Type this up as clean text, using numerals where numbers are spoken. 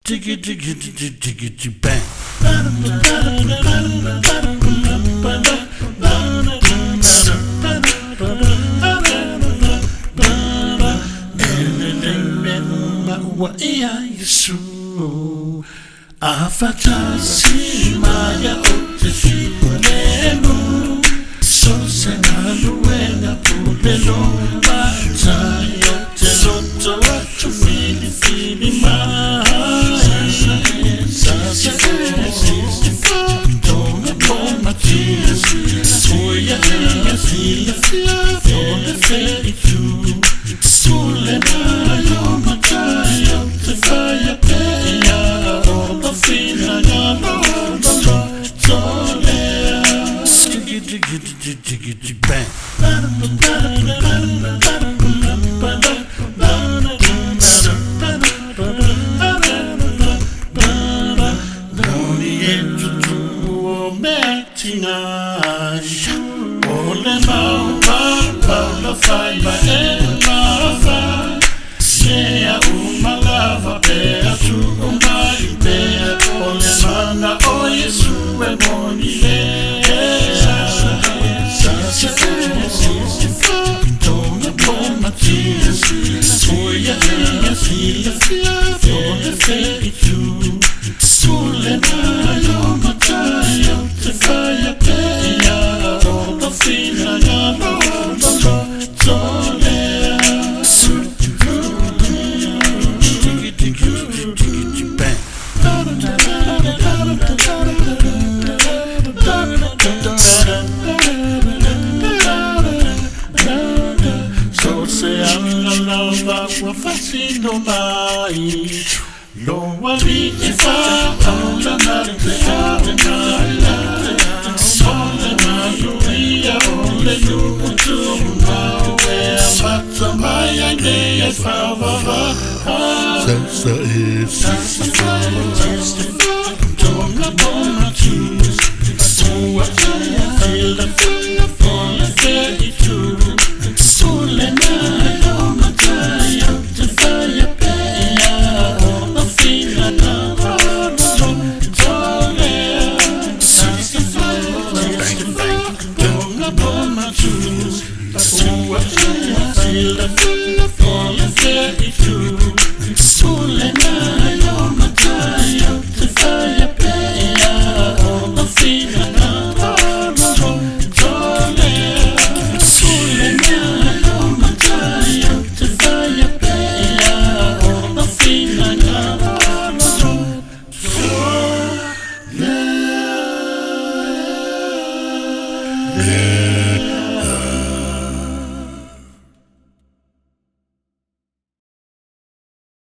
Diggy diggy diggy diggy diggy bang. Wa iya Yesu afatasi maya otefi nenu so senalu wena pulelo batayo teloto watu fili fili ma sasa don't want my tears so ya feel for the fairy too sule na yo matayo te fire peya the feel na no diggy diggy diggy diggy bang. Ole la faiba ela sea lava bea tu umai bea ole mana o Yesu e moni don't want my tears so ya feel for the fairy too sule na yo matayo te fire peya the feel na no Fascino mai no wali fa alla notte sole ma luia ole you to now where but my idea fa senza don't want my tears so I feel the for the fairy too sole na Yeah.